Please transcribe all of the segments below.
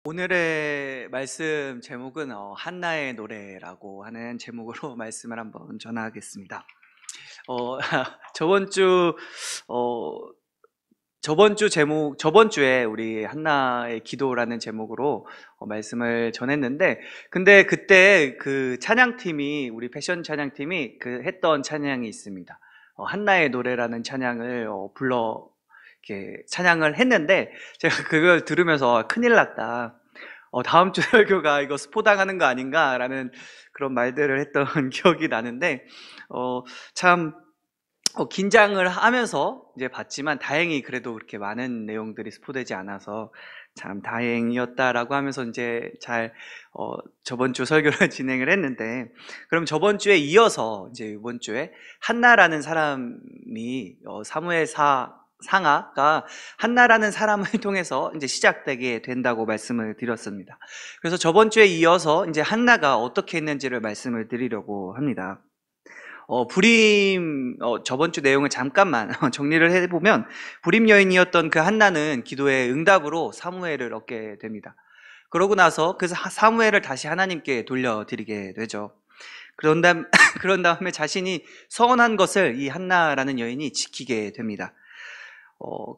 오늘의 말씀 제목은 한나의 노래라고 하는 제목으로 말씀을 한번 전하겠습니다. 어, 저번 주 어, 저번 주에 우리 한나의 기도라는 제목으로 말씀을 전했는데, 근데 그때 그 찬양팀이, 우리 패션 찬양팀이 했던 찬양이 있습니다. 한나의 노래라는 찬양을 불러 이렇게 찬양을 했는데, 제가 그걸 들으면서 큰일 났다. 다음 주 설교가 이거 스포당하는 거 아닌가라는 그런 말들을 했던 기억이 나는데, 참 긴장을 하면서 이제 봤지만 다행히 그래도 그렇게 많은 내용들이 스포되지 않아서 참 다행이었다라고 하면서 이제 잘 저번 주 설교를 진행을 했는데, 그럼 저번 주에 이어서 이제 이번 주에 한나라는 사람이 사무엘사 상하가 한나라는 사람을 통해서 이제 시작되게 된다고 말씀을 드렸습니다. 그래서 저번 주에 이어서 이제 한나가 어떻게 했는지를 말씀을 드리려고 합니다. 저번 주 내용을 잠깐만 정리를 해보면, 불임 여인이었던 그 한나는 기도의 응답으로 사무엘을 얻게 됩니다. 그러고 나서 그 사무엘을 다시 하나님께 돌려드리게 되죠. 그런 다음에 자신이 서원한 것을 이 한나라는 여인이 지키게 됩니다.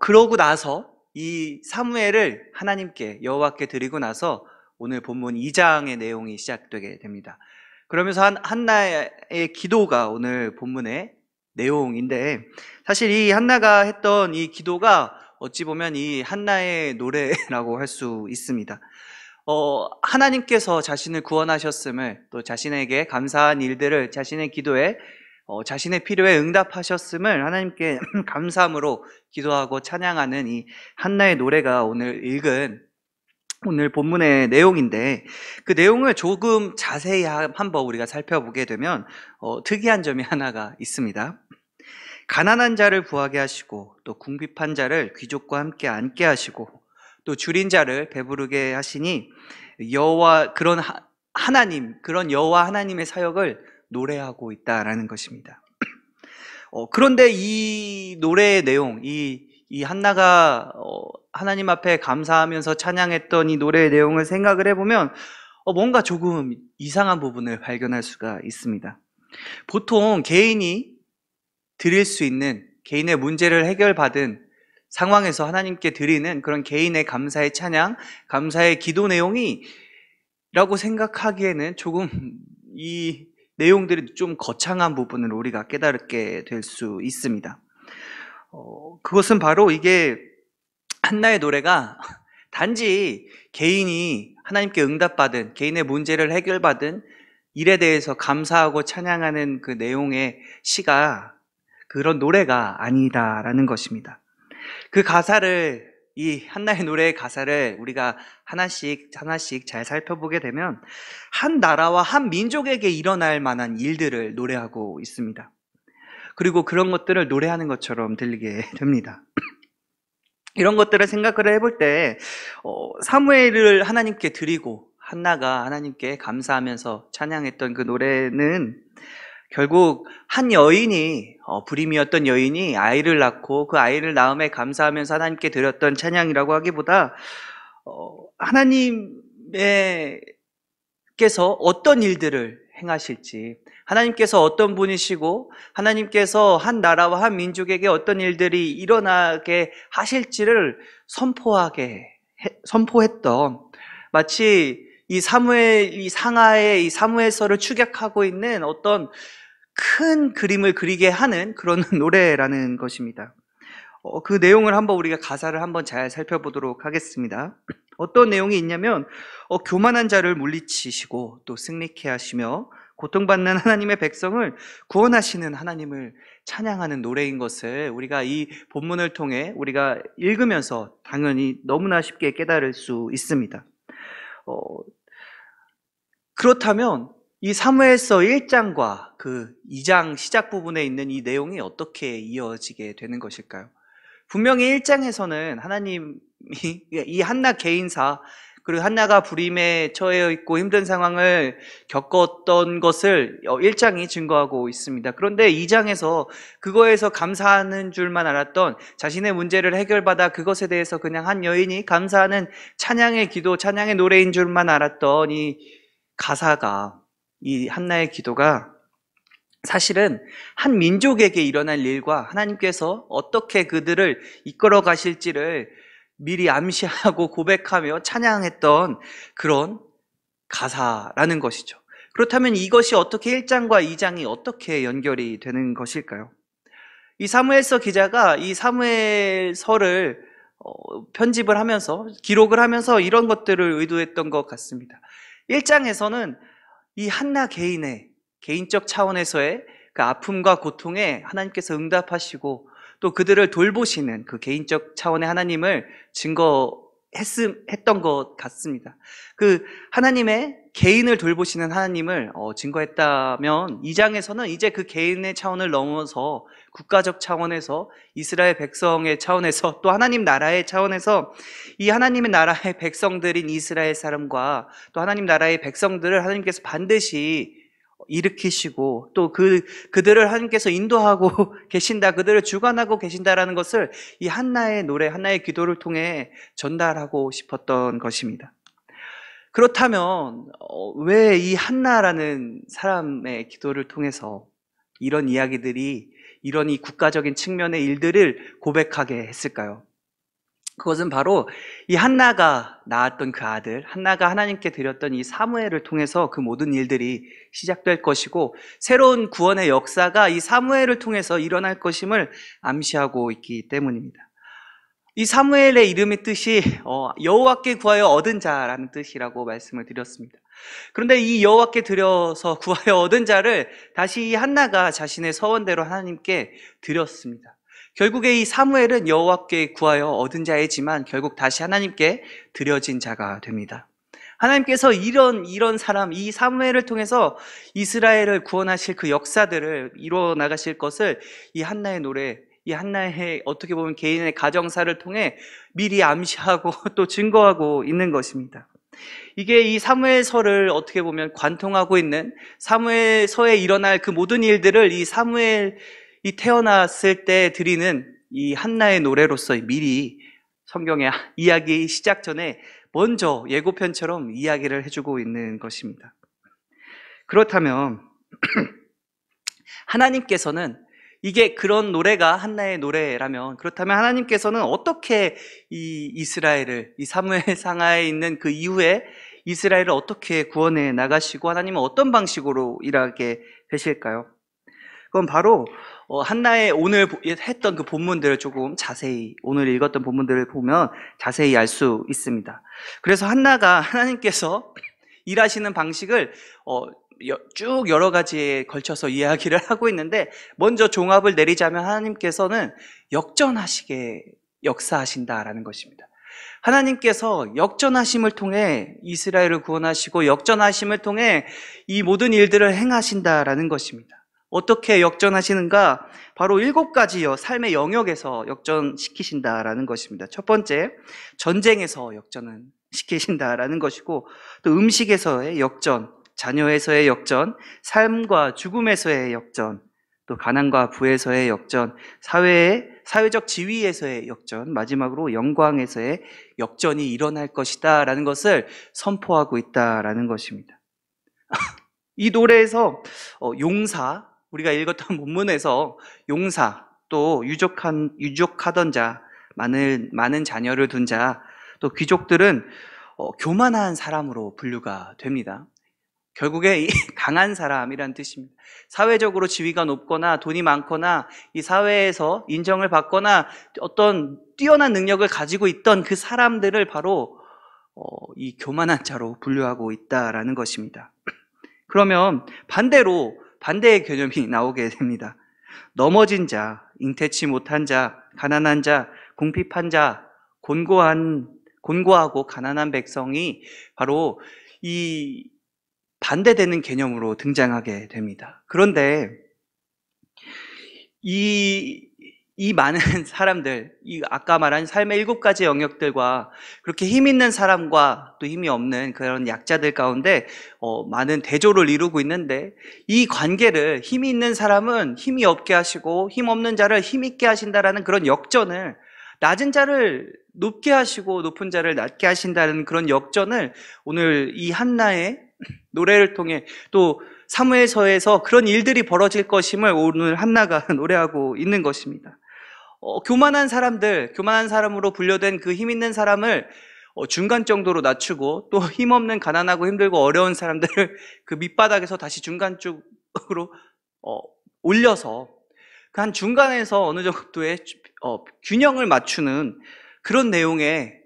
그러고 나서 이 사무엘을 하나님께, 여호와께 드리고 나서 오늘 본문 2장의 내용이 시작되게 됩니다. 그러면서 한나의 기도가 오늘 본문의 내용인데, 사실 이 한나가 했던 이 기도가 어찌 보면 이 한나의 노래라고 할 수 있습니다. 하나님께서 자신을 구원하셨음을, 또 자신에게 감사한 일들을 자신의 기도에, 자신의 필요에 응답하셨음을 하나님께 감사함으로 기도하고 찬양하는 이 한나의 노래가 오늘 읽은 오늘 본문의 내용인데, 그 내용을 조금 자세히 한번 우리가 살펴보게 되면 특이한 점이 하나가 있습니다. 가난한 자를 부하게 하시고, 또 궁핍한 자를 귀족과 함께 앉게 하시고, 또 줄인 자를 배부르게 하시니 그런 여호와 하나님의 사역을 노래하고 있다라는 것입니다. 그런데 이 노래의 내용, 이 한나가 하나님 앞에 감사하면서 찬양했던 이 노래의 내용을 생각을 해보면 뭔가 조금 이상한 부분을 발견할 수가 있습니다. 보통 개인이 드릴 수 있는, 개인의 문제를 해결받은 상황에서 하나님께 드리는 그런 개인의 감사의 찬양, 감사의 기도 내용이라고 생각하기에는 조금 이 내용들이 좀 거창한 부분을 우리가 깨닫게 될 수 있습니다. 그것은 바로 이게 한나의 노래가 단지 개인이 하나님께 응답받은, 개인의 문제를 해결받은 일에 대해서 감사하고 찬양하는 그 내용의 시가, 그런 노래가 아니다라는 것입니다. 그 가사를, 이 한나의 노래의 가사를 우리가 하나씩 잘 살펴보게 되면 한 나라와 한 민족에게 일어날 만한 일들을 노래하고 있습니다. 그리고 그런 것들을 노래하는 것처럼 들리게 됩니다. 이런 것들을 생각을 해볼 때 사무엘을 하나님께 드리고 한나가 하나님께 감사하면서 찬양했던 그 노래는 결국 한 여인이, 불임이었던 여인이 아이를 낳고 그 아이를 낳음에 감사하면서 하나님께 드렸던 찬양이라고 하기보다 하나님께서 어떤 일들을 행하실지, 하나님께서 어떤 분이시고 하나님께서 한 나라와 한 민족에게 어떤 일들이 일어나게 하실지를 선포했던, 마치 이 상하의 이 사무엘서를 축약하고 있는 어떤 큰 그림을 그리게 하는 그런 노래라는 것입니다. 그 내용을 한번 우리가 가사를 한번 잘 살펴보도록 하겠습니다. 어떤 내용이 있냐면 교만한 자를 물리치시고 또 승리케 하시며 고통받는 하나님의 백성을 구원하시는 하나님을 찬양하는 노래인 것을 우리가 이 본문을 통해 우리가 읽으면서 당연히 너무나 쉽게 깨달을 수 있습니다. 그렇다면 이 사무엘서 1장과 그 2장 시작 부분에 있는 이 내용이 어떻게 이어지게 되는 것일까요? 분명히 1장에서는 하나님이 이 한나 개인사, 그리고 한나가 불임에 처해 있고 힘든 상황을 겪었던 것을 1장이 증거하고 있습니다. 그런데 2장에서 그거에서 감사하는 줄만 알았던, 자신의 문제를 해결받아 그것에 대해서 그냥 한 여인이 감사하는 찬양의 기도, 찬양의 노래인 줄만 알았던 이 가사가, 이 한나의 기도가 사실은 한 민족에게 일어날 일과 하나님께서 어떻게 그들을 이끌어 가실지를 미리 암시하고 고백하며 찬양했던 그런 가사라는 것이죠. 그렇다면 이것이 어떻게 1장과 2장이 어떻게 연결이 되는 것일까요? 이 사무엘서 기자가 이 사무엘서를 편집을 하면서, 기록을 하면서 이런 것들을 의도했던 것 같습니다. 1장에서는 이 한나 개인의 개인적 차원에서의 그 아픔과 고통에 하나님께서 응답하시고 또 그들을 돌보시는 그 개인적 차원의 하나님을 증거했던 것 같습니다. 그 하나님의 개인을 돌보시는 하나님을 증거했다면 2장에서는 이제 그 개인의 차원을 넘어서 국가적 차원에서, 이스라엘 백성의 차원에서, 또 하나님 나라의 차원에서 이 하나님의 나라의 백성들인 이스라엘 사람과 또 하나님 나라의 백성들을 하나님께서 반드시 일으키시고 또 그들을 하나님께서 인도하고 계신다, 그들을 주관하고 계신다라는 것을 이 한나의 노래, 한나의 기도를 통해 전달하고 싶었던 것입니다. 그렇다면 왜 이 한나라는 사람의 기도를 통해서 이런 이야기들이, 이런 이 국가적인 측면의 일들을 고백하게 했을까요? 그것은 바로 이 한나가 낳았던 그 아들, 한나가 하나님께 드렸던 이 사무엘을 통해서 그 모든 일들이 시작될 것이고, 새로운 구원의 역사가 이 사무엘을 통해서 일어날 것임을 암시하고 있기 때문입니다. 이 사무엘의 이름의 뜻이 여호와께 구하여 얻은 자라는 뜻이라고 말씀을 드렸습니다. 그런데 이 여호와께 드려서 구하여 얻은 자를 다시 이 한나가 자신의 서원대로 하나님께 드렸습니다. 결국에 이 사무엘은 여호와께 구하여 얻은 자이지만 결국 다시 하나님께 드려진 자가 됩니다. 하나님께서 이런 사람, 이 사무엘을 통해서 이스라엘을 구원하실 그 역사들을 이루어 나가실 것을 이 한나의 노래, 이 한나의 어떻게 보면 개인의 가정사를 통해 미리 암시하고 또 증거하고 있는 것입니다. 이게 이 사무엘서를 어떻게 보면 관통하고 있는, 사무엘서에 일어날 그 모든 일들을 이 사무엘이 태어났을 때 드리는 이 한나의 노래로서 미리 성경의 이야기 시작 전에 먼저 예고편처럼 이야기를 해주고 있는 것입니다. 그렇다면 하나님께서는, 이게 그런 노래가 한나의 노래라면, 그렇다면 하나님께서는 어떻게 이 이스라엘을, 이 사무엘 상하에 있는 그 이후에 이스라엘을 어떻게 구원해 나가시고 하나님은 어떤 방식으로 일하게 되실까요? 그건 바로 한나의 오늘 했던 그 본문들을 조금 자세히, 오늘 읽었던 본문들을 보면 자세히 알 수 있습니다. 그래서 한나가 하나님께서 일하시는 방식을 쭉 여러 가지에 걸쳐서 이야기를 하고 있는데, 먼저 종합을 내리자면 하나님께서는 역전하시게 역사하신다라는 것입니다. 하나님께서 역전하심을 통해 이스라엘을 구원하시고 역전하심을 통해 이 모든 일들을 행하신다라는 것입니다. 어떻게 역전하시는가? 바로 7가지 삶의 영역에서 역전시키신다라는 것입니다. 첫 번째, 전쟁에서 역전은 시키신다라는 것이고, 또 음식에서의 역전, 자녀에서의 역전, 삶과 죽음에서의 역전, 또 가난과 부에서의 역전, 사회적 지위에서의 역전, 마지막으로 영광에서의 역전이 일어날 것이다 라는 것을 선포하고 있다라는 것입니다. 이 노래에서 용사, 우리가 읽었던 본문에서 용사, 또 유족하던 자, 많은 자녀를 둔 자, 또 귀족들은 교만한 사람으로 분류가 됩니다. 결국에 이 강한 사람이란 뜻입니다. 사회적으로 지위가 높거나 돈이 많거나 이 사회에서 인정을 받거나 어떤 뛰어난 능력을 가지고 있던 그 사람들을 바로 이 교만한 자로 분류하고 있다라는 것입니다. 그러면 반대의 개념이 나오게 됩니다. 넘어진 자, 잉태치 못한 자, 가난한 자, 궁핍한 자, 곤고하고 가난한 백성이 바로 이 반대되는 개념으로 등장하게 됩니다. 그런데 이 이 많은 사람들, 아까 말한 삶의 7가지 영역들과 그렇게 힘 있는 사람과 또 힘이 없는 그런 약자들 가운데 많은 대조를 이루고 있는데, 이 관계를 힘이 있는 사람은 힘이 없게 하시고 힘 없는 자를 힘 있게 하신다라는 그런 역전을, 낮은 자를 높게 하시고 높은 자를 낮게 하신다는 그런 역전을 오늘 이 한나의 노래를 통해, 또 사무엘서에서 그런 일들이 벌어질 것임을 오늘 한나가 노래하고 있는 것입니다. 교만한 사람들, 교만한 사람으로 분류된 그 힘 있는 사람을 중간 정도로 낮추고, 또 힘없는 가난하고 힘들고 어려운 사람들을 그 밑바닥에서 다시 중간 쪽으로 올려서 그 한 중간에서 어느 정도의 균형을 맞추는 그런 내용의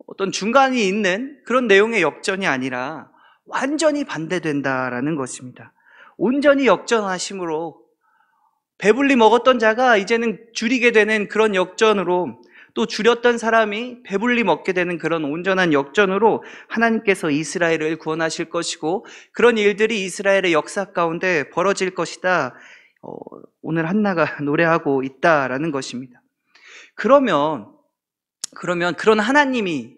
어떤 중간이 있는 그런 내용의 역전이 아니라 완전히 반대된다라는 것입니다. 온전히 역전하심으로 배불리 먹었던 자가 이제는 줄이게 되는 그런 역전으로, 또 줄였던 사람이 배불리 먹게 되는 그런 온전한 역전으로 하나님께서 이스라엘을 구원하실 것이고, 그런 일들이 이스라엘의 역사 가운데 벌어질 것이다. 오늘 한나가 노래하고 있다라는 것입니다. 그러면 그런 하나님이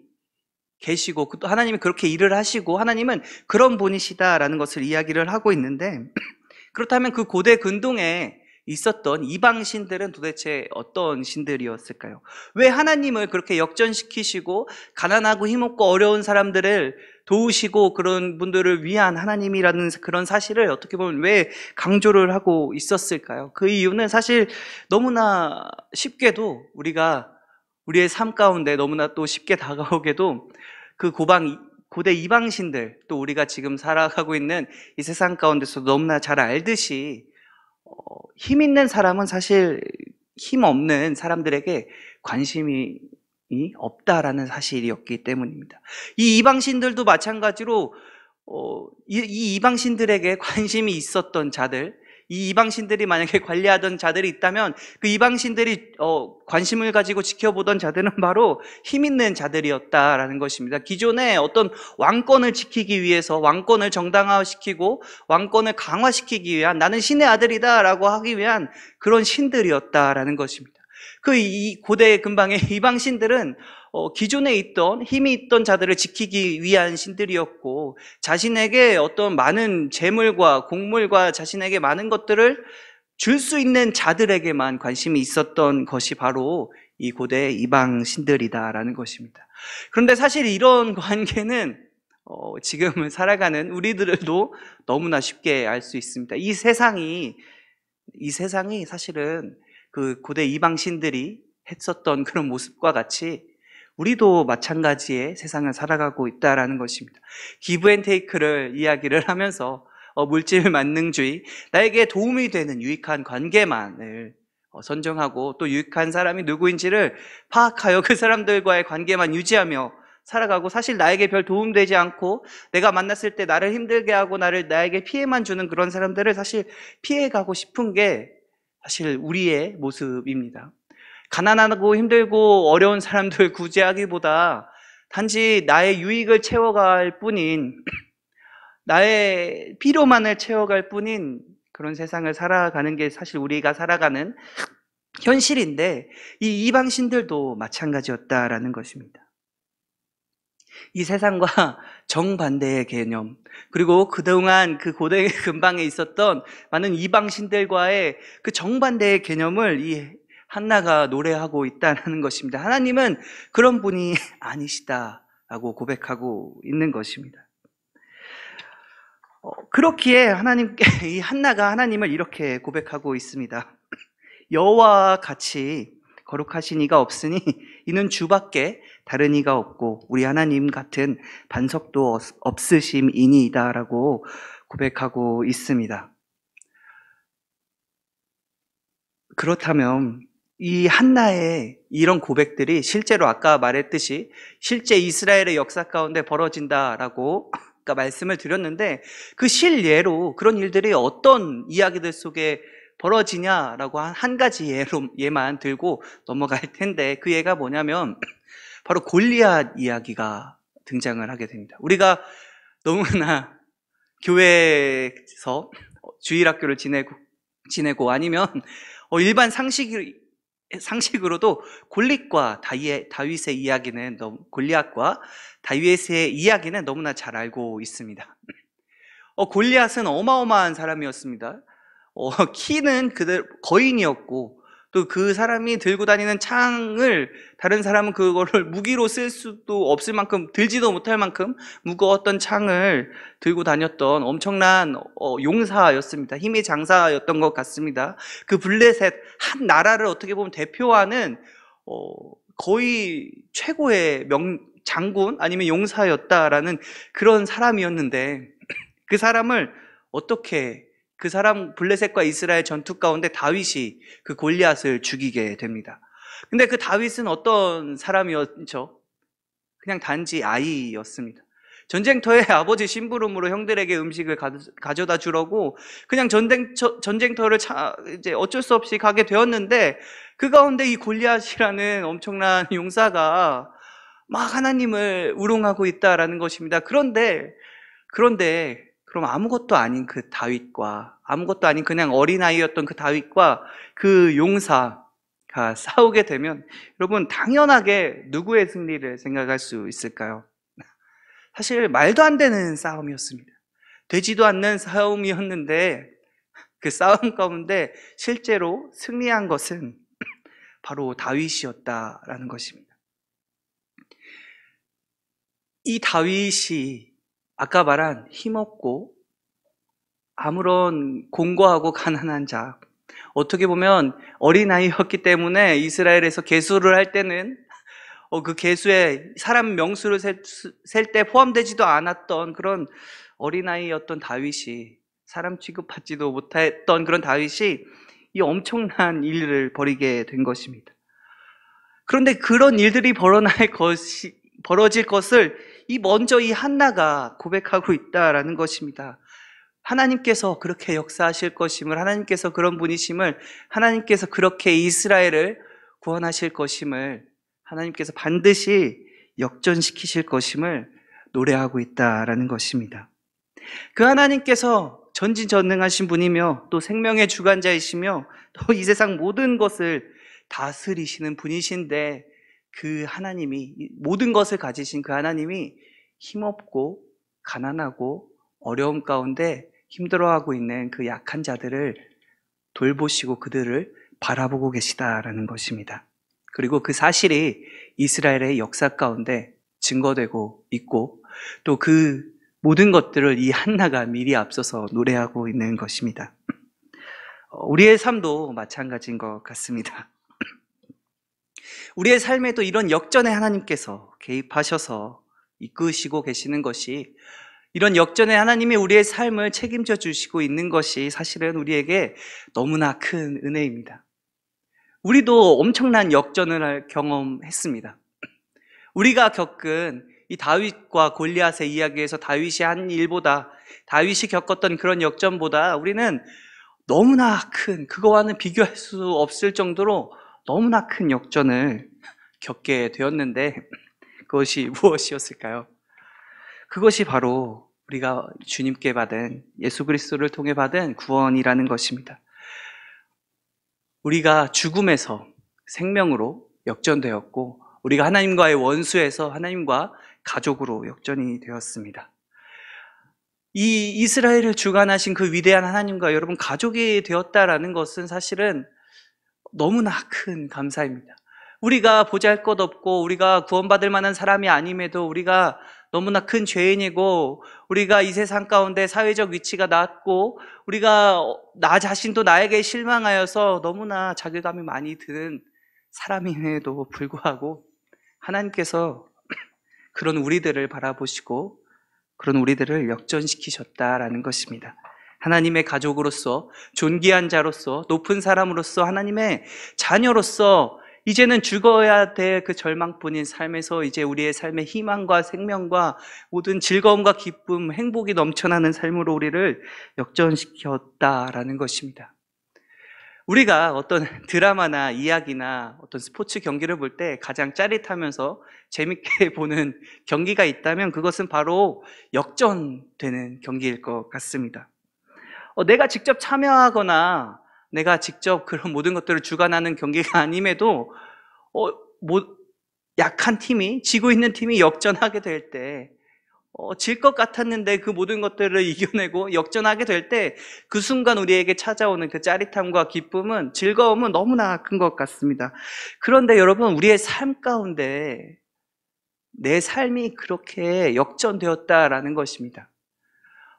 계시고, 또 하나님이 그렇게 일을 하시고, 하나님은 그런 분이시다라는 것을 이야기를 하고 있는데, 그렇다면 그 고대 근동에 있었던 이방 신들은 도대체 어떤 신들이었을까요? 왜 하나님을 그렇게 역전시키시고 가난하고 힘없고 어려운 사람들을 도우시고 그런 분들을 위한 하나님이라는 그런 사실을 어떻게 보면 왜 강조를 하고 있었을까요? 그 이유는 사실 너무나 쉽게도 우리의 삶 가운데 너무나 또 쉽게 다가오게도 그 고대 이방신들, 또 우리가 지금 살아가고 있는 이 세상 가운데서 너무나 잘 알듯이 힘 있는 사람은 사실 힘 없는 사람들에게 관심이 없다라는 사실이었기 때문입니다. 이 이방신들도 마찬가지로 이 이방신들에게 관심이 있었던 자들, 이 이방신들이 만약에 관리하던 자들이 있다면 그 이방신들이 관심을 가지고 지켜보던 자들은 바로 힘 있는 자들이었다라는 것입니다. 기존에 어떤 왕권을 지키기 위해서, 왕권을 정당화시키고 왕권을 강화시키기 위한, 나는 신의 아들이다라고 하기 위한 그런 신들이었다라는 것입니다. 이 고대 근방의 이방신들은 기존에 있던 힘이 있던 자들을 지키기 위한 신들이었고, 자신에게 어떤 많은 재물과 곡물과 자신에게 많은 것들을 줄 수 있는 자들에게만 관심이 있었던 것이 바로 이 고대 이방 신들이다라는 것입니다. 그런데 사실 이런 관계는 지금 살아가는 우리들도 너무나 쉽게 알 수 있습니다. 이 세상이 사실은 그 고대 이방 신들이 했었던 그런 모습과 같이 우리도 마찬가지의 세상을 살아가고 있다라는 것입니다. 기브 앤 테이크를 이야기를 하면서 물질 만능주의, 나에게 도움이 되는 유익한 관계만을 선정하고, 또 유익한 사람이 누구인지를 파악하여 그 사람들과의 관계만 유지하며 살아가고, 사실 나에게 별 도움되지 않고 내가 만났을 때 나를 힘들게 하고 나에게 피해만 주는 그런 사람들을 사실 피해가고 싶은 게 사실 우리의 모습입니다. 가난하고 힘들고 어려운 사람들 구제하기보다 단지 나의 유익을 채워갈 뿐인, 나의 필요만을 채워갈 뿐인 그런 세상을 살아가는 게 사실 우리가 살아가는 현실인데, 이 이방신들도 마찬가지였다라는 것입니다. 이 세상과 정반대의 개념, 그리고 그동안 그 고대 근방에 있었던 많은 이방신들과의 그 정반대의 개념을 이 한나가 노래하고 있다는 것입니다. 하나님은 그런 분이 아니시다라고 고백하고 있는 것입니다. 그렇기에 이 한나가 하나님을 이렇게 고백하고 있습니다. 여호와와 같이 거룩하신 이가 없으니 이는 주밖에 다른 이가 없고 우리 하나님 같은 반석도 없으심이니이다라고 고백하고 있습니다. 그렇다면 이 한나의 이런 고백들이 실제로 아까 말했듯이 실제 이스라엘의 역사 가운데 벌어진다라고 아까 말씀을 드렸는데, 그 실예로 그런 일들이 어떤 이야기들 속에 벌어지냐라고 한 가지 예만 들고 넘어갈 텐데, 그 예가 뭐냐면 바로 골리앗 이야기가 등장을 하게 됩니다. 우리가 너무나 교회에서 주일학교를 지내고 아니면 일반 상식이 상식으로도 다윗의 이야기는 골리앗과 다윗의 이야기는 너무나 잘 알고 있습니다. 골리앗은 어마어마한 사람이었습니다. 키는 그대로 거인이었고, 또 그 사람이 들고 다니는 창을 다른 사람은 그거를 무기로 쓸 수도 없을 만큼, 들지도 못할 만큼 무거웠던 창을 들고 다녔던 엄청난 용사였습니다. 힘의 장사였던 것 같습니다. 그 블레셋 한 나라를 어떻게 보면 대표하는 거의 최고의 장군 아니면 용사였다라는 그런 사람이었는데, 그 사람 블레셋과 이스라엘 전투 가운데 다윗이 그 골리앗을 죽이게 됩니다. 근데 그 다윗은 어떤 사람이었죠? 그냥 단지 아이였습니다. 전쟁터에 아버지 심부름으로 형들에게 음식을 가져다 주려고 그냥 전쟁터를 이제 어쩔 수 없이 가게 되었는데, 그 가운데 이 골리앗이라는 엄청난 용사가 막 하나님을 우롱하고 있다라는 것입니다. 그런데 그럼 아무것도 아닌 그 다윗과, 아무것도 아닌 그냥 어린아이였던 그 다윗과 그 용사가 싸우게 되면, 여러분 당연하게 누구의 승리를 생각할 수 있을까요? 사실 말도 안 되는 싸움이었습니다. 되지도 않는 싸움이었는데, 그 싸움 가운데 실제로 승리한 것은 바로 다윗이었다라는 것입니다. 이 다윗이 아까 말한 힘없고 아무런 공고하고 가난한 자, 어떻게 보면 어린아이였기 때문에 이스라엘에서 계수를 할 때는 그 계수에 사람 명수를 셀 때 포함되지도 않았던 그런 어린아이였던 다윗이, 사람 취급받지도 못했던 그런 다윗이 이 엄청난 일을 벌이게 된 것입니다. 그런데 그런 일들이 벌어질 것을 먼저 이 한나가 고백하고 있다라는 것입니다. 하나님께서 그렇게 역사하실 것임을, 하나님께서 그런 분이심을, 하나님께서 그렇게 이스라엘을 구원하실 것임을, 하나님께서 반드시 역전시키실 것임을 노래하고 있다라는 것입니다. 그 하나님께서 전지전능하신 분이며 또 생명의 주관자이시며 또 이 세상 모든 것을 다스리시는 분이신데, 그 하나님이, 모든 것을 가지신 그 하나님이 힘없고 가난하고 어려움 가운데 힘들어하고 있는 그 약한 자들을 돌보시고 그들을 바라보고 계시다라는 것입니다. 그리고 그 사실이 이스라엘의 역사 가운데 증거되고 있고, 또 그 모든 것들을 이 한나가 미리 앞서서 노래하고 있는 것입니다. 우리의 삶도 마찬가지인 것 같습니다. 우리의 삶에도 이런 역전의 하나님께서 개입하셔서 이끄시고 계시는 것이, 이런 역전의 하나님이 우리의 삶을 책임져 주시고 있는 것이 사실은 우리에게 너무나 큰 은혜입니다. 우리도 엄청난 역전을 경험했습니다. 우리가 겪은 이 다윗과 골리앗의 이야기에서 다윗이 한 일보다, 다윗이 겪었던 그런 역전보다 우리는 너무나 큰, 그거와는 비교할 수 없을 정도로 너무나 큰 역전을 겪게 되었는데, 그것이 무엇이었을까요? 그것이 바로 우리가 주님께 받은, 예수 그리스도를 통해 받은 구원이라는 것입니다. 우리가 죽음에서 생명으로 역전되었고, 우리가 하나님과의 원수에서 하나님과 가족으로 역전이 되었습니다. 이 이스라엘을 주관하신 그 위대한 하나님과 여러분 가족이 되었다라는 것은 사실은 너무나 큰 감사입니다. 우리가 보잘것없고 우리가 구원받을 만한 사람이 아님에도 우리가 너무나 큰 죄인이고, 우리가 이 세상 가운데 사회적 위치가 낮고, 우리가 나 자신도 나에게 실망하여서 너무나 자괴감이 많이 드는 사람임에도 불구하고 하나님께서 그런 우리들을 바라보시고 그런 우리들을 역전시키셨다라는 것입니다. 하나님의 가족으로서, 존귀한 자로서, 높은 사람으로서, 하나님의 자녀로서 이제는 죽어야 될 그 절망뿐인 삶에서 이제 우리의 삶의 희망과 생명과 모든 즐거움과 기쁨, 행복이 넘쳐나는 삶으로 우리를 역전시켰다라는 것입니다. 우리가 어떤 드라마나 이야기나 어떤 스포츠 경기를 볼 때 가장 짜릿하면서 재밌게 보는 경기가 있다면 그것은 바로 역전되는 경기일 것 같습니다. 내가 직접 참여하거나 내가 직접 그런 모든 것들을 주관하는 경기가 아님에도 약한 팀이, 지고 있는 팀이 역전하게 될 때, 질 것 같았는데 그 모든 것들을 이겨내고 역전하게 될 때 그 순간 우리에게 찾아오는 그 짜릿함과 기쁨은, 즐거움은 너무나 큰 것 같습니다. 그런데 여러분, 우리의 삶 가운데 내 삶이 그렇게 역전되었다라는 것입니다.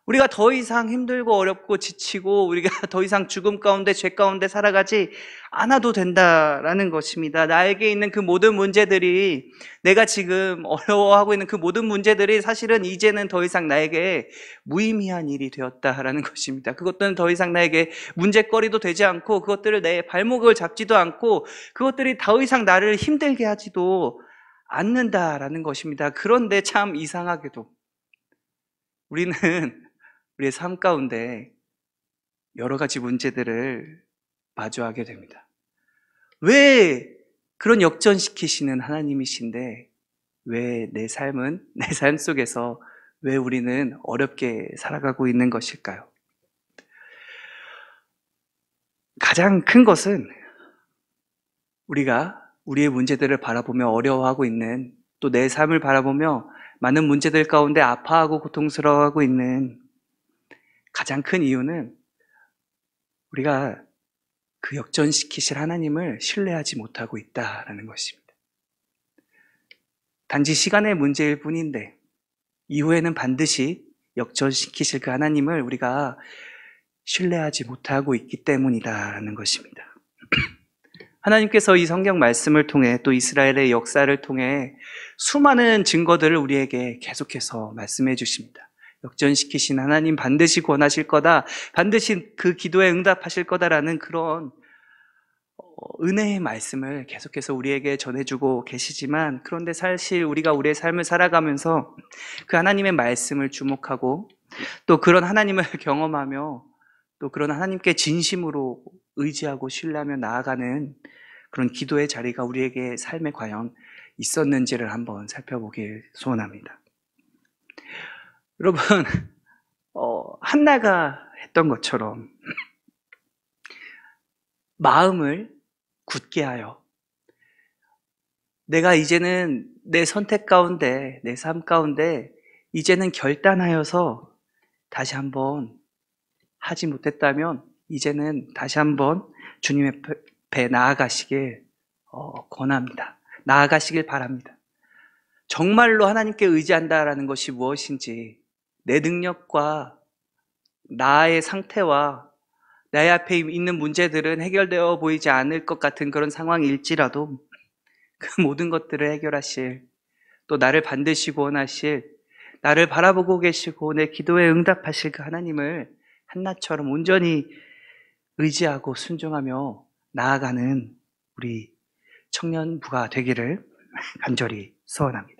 우리가 더 이상 힘들고 어렵고 지치고 우리가 더 이상 죽음 가운데, 죄 가운데 살아가지 않아도 된다라는 것입니다. 나에게 있는 그 모든 문제들이, 내가 지금 어려워하고 있는 그 모든 문제들이 사실은 이제는 더 이상 나에게 무의미한 일이 되었다라는 것입니다. 그것들은 더 이상 나에게 문제거리도 되지 않고, 그것들을 내 발목을 잡지도 않고, 그것들이 더 이상 나를 힘들게 하지도 않는다라는 것입니다. 그런데 참 이상하게도 우리는 우리의 삶 가운데 여러 가지 문제들을 마주하게 됩니다. 왜 그런 역전시키시는 하나님이신데 왜 내 삶 속에서 왜 우리는 어렵게 살아가고 있는 것일까요? 가장 큰 것은 우리가 우리의 문제들을 바라보며 어려워하고 있는, 또 내 삶을 바라보며 많은 문제들 가운데 아파하고 고통스러워하고 있는 가장 큰 이유는 우리가 그 역전시키실 하나님을 신뢰하지 못하고 있다라는 것입니다. 단지 시간의 문제일 뿐인데 이후에는 반드시 역전시키실 그 하나님을 우리가 신뢰하지 못하고 있기 때문이다라는 것입니다. 하나님께서 이 성경 말씀을 통해, 또 이스라엘의 역사를 통해 수많은 증거들을 우리에게 계속해서 말씀해 주십니다. 역전시키신 하나님 반드시 구원하실 거다, 반드시 그 기도에 응답하실 거다라는 그런 은혜의 말씀을 계속해서 우리에게 전해주고 계시지만, 그런데 사실 우리가 우리의 삶을 살아가면서 그 하나님의 말씀을 주목하고 또 그런 하나님을 경험하며 또 그런 하나님께 진심으로 의지하고 신뢰하며 나아가는 그런 기도의 자리가 우리에게 삶에 과연 있었는지를 한번 살펴보길 소원합니다. 여러분, 한나가 했던 것처럼 마음을 굳게 하여 내가 이제는 내 선택 가운데, 내 삶 가운데 이제는 결단하여서 다시 한번 하지 못했다면 이제는 다시 한번 주님의 배 나아가시길 권합니다. 나아가시길 바랍니다. 정말로 하나님께 의지한다라는 것이 무엇인지, 내 능력과 나의 상태와 내 앞에 있는 문제들은 해결되어 보이지 않을 것 같은 그런 상황일지라도 그 모든 것들을 해결하실, 또 나를 반드시 구원하실, 나를 바라보고 계시고 내 기도에 응답하실 그 하나님을 한나처럼 온전히 의지하고 순종하며 나아가는 우리 청년부가 되기를 간절히 소원합니다.